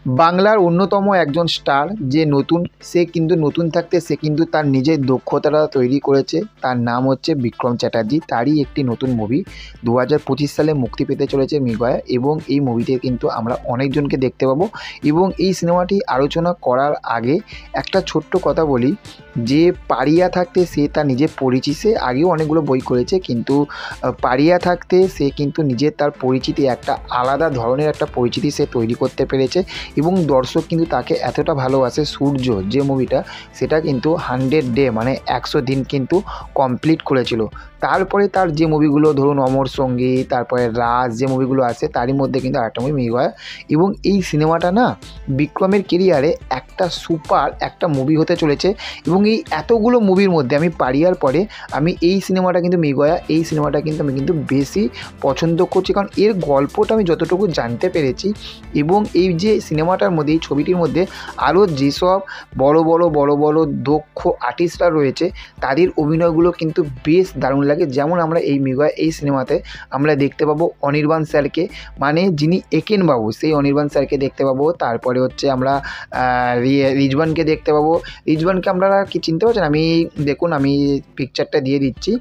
বাংলার অন্যতম একজন স্টার যে নতুন, সে কিন্তু নতুন থাকতে সে কিন্তু তার নিজের দক্ষতাটা তৈরি করেছে। তার নাম হচ্ছে বিক্রম চ্যাটার্জি। তারই একটি নতুন মুভি 2025 সালে মুক্তি পেতে চলেছে মৃগয়া, এবং এই মুভিতে কিন্তু আমরা অনেকজনকে দেখতে পাবো। এবং এই সিনেমাটি আলোচনা করার আগে একটা ছোট্ট কথা বলি, যে পারিয়া থাকতে সে তার নিজের পরিচিতি, সে আগেও অনেকগুলো বই করেছে, কিন্তু পারিয়া থাকতে সে কিন্তু নিজের তার পরিচিতি একটা আলাদা ধরনের একটা পরিচিতি সে তৈরি করতে পেরেছে। এবং দর্শক কিন্তু তাকে এতটা ভালোবাসে। সূর্য যে মুভিটা, সেটা কিন্তু 100 ডে মানে 100 দিন কিন্তু কমপ্লিট করেছিল। তারপরে তার যে মুভিগুলো ধরুন অমর সঙ্গী, তারপরে রাজ, যে মুভিগুলো আছে তারই মধ্যে কিন্তু আরেকটা মুভি মৃগয়া। এবং এই সিনেমাটা না বিক্রমের কেরিয়ারে একটা সুপার একটা মুভি হতে চলেছে। এবং এই এতগুলো মুভির মধ্যে আমি পারিয়ার পরে আমি এই সিনেমাটা কিন্তু মৃগয়া, এই সিনেমাটা কিন্তু আমি কিন্তু বেশি পছন্দ করছি, কারণ এর গল্পটা আমি যতটুকু জানতে পেরেছি। এবং এই যে সিনেমাটার মধ্যে, এই ছবিটির মধ্যে আরও যেসব বড় বড় দক্ষ আর্টিস্টরা রয়েছে, তাদের অভিনয়গুলো কিন্তু বেশ দারুণ লাগে। যেমন আমরা এই মৃগয়া এই সিনেমাতে আমরা দেখতে পাবো অনির্বাণ স্যারকে, মানে যিনি একেন বাবু, সেই অনির্বাণ স্যারকে দেখতে পাবো। তারপরে হচ্ছে আমরা রিজওয়ানকে দেখতে পাবো। রিজওয়ানকে আপনারা কি চিনতে পারছেন? আমি দেখুন, আমি পিকচারটা দিয়ে দিচ্ছি।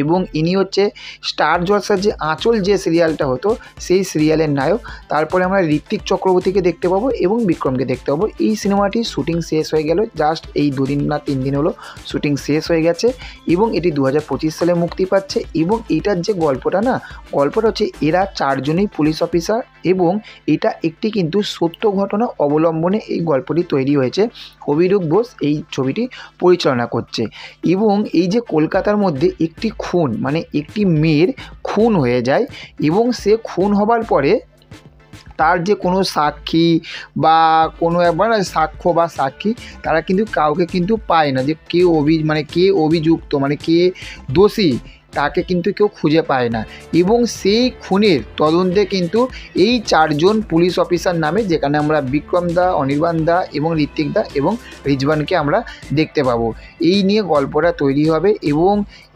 এবং ইনি হচ্ছে স্টার জলসার যে আঁচল যে সিরিয়ালটা হতো, সেই সিরিয়ালের নায়ক। তারপরে আমরা ঋত্বিক চক্রবর্তীকে দেখতে পাবো এবং বিক্রমকে দেখতে পাবো। এই সিনেমাটির শ্যুটিং শেষ হয়ে গেল, জাস্ট এই 2 দিন না 3 দিন হলো শ্যুটিং শেষ হয়ে গেছে। এবং এটি 2025 সালে মুক্তি পাচ্ছে। এবং এটার যে গল্পটা না, গল্পটা হচ্ছে এরা 4 জনই পুলিশ অফিসার, এবং এটা একটি কিন্তু সত্য ঘটনা অবলম্বনে এই গল্পটি তৈরি হয়েছে। অভিরূপ বোস এই ছবিটি পরিচালনা করছে। এবং এই যে কলকাতার মধ্যে একটি খুন, মানে একটি মেয়ের খুন হয়ে যায়, এবং সে খুন হবার পরে তার যে কোনো সাক্ষী বা কোনো একবার সাক্ষ্য বা সাক্ষী, তারা কিন্তু কাউকে কিন্তু পায় না, যে কে কে অভিযুক্ত, মানে কে দোষী, তাকে কিন্তু কেউ খুঁজে পায় না। এবং সেই খুনের তদন্তে কিন্তু এই 4 জন পুলিশ অফিসার নামে, যেখানে আমরা বিক্রম দা, অনির্বাণ দা এবং ঋত্বিক দা এবং রিজওয়ানকে আমরা দেখতে পাবো। এই নিয়ে গল্পটা তৈরি হবে, এবং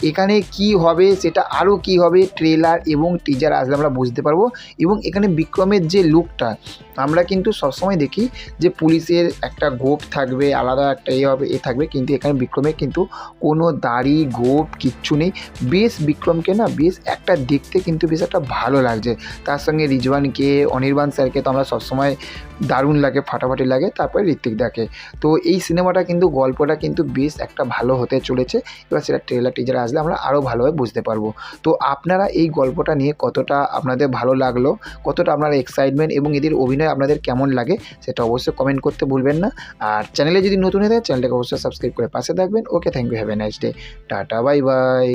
এখানে কি হবে, সেটা আরও কি হবে, ট্রেলার এবং টিজার আসলে আমরা বুঝতে পারবো। এবং এখানে বিক্রমের যে লুকটা, আমরা কিন্তু সবসময় দেখি যে পুলিশের একটা গোপ থাকবে, আলাদা একটা এ থাকবে, কিন্তু এখানে বিক্রমের কিন্তু কোনো দাড়ি গোপ কিচ্ছু নেই। বেশ বিক্রমকে না বেশ একটা দেখতে কিন্তু বেশ একটা ভালো লাগছে। তার সঙ্গে রিজওয়ানকে, অনির্বাণ স্যারকে তো আমরা সবসময় দারুণ লাগে, ফাটাফাটি লাগে। তারপরে ঋত্বিক দাকে। তো এই সিনেমাটা কিন্তু গল্পটা কিন্তু বেশ একটা ভালো হতে চলেছে। এবার সেটা ট্রেলার টিজার আসলে আমরা আরও ভালোভাবে বুঝতে পারবো। তো আপনারা এই গল্পটা নিয়ে কতটা আপনাদের ভালো লাগলো, কতটা আপনারা এক্সাইটমেন্ট এবং এদের অভিনয় আপনাদের কেমন লাগে, সেটা অবশ্যই কমেন্ট করতে ভুলবেন না। আর চ্যানেলে যদি নতুন হয়ে থাকে, চ্যানেলটাকে অবশ্যই সাবস্ক্রাইব করে পাশে থাকবেন। Okay, thank you, have a nice day, tata, bye by.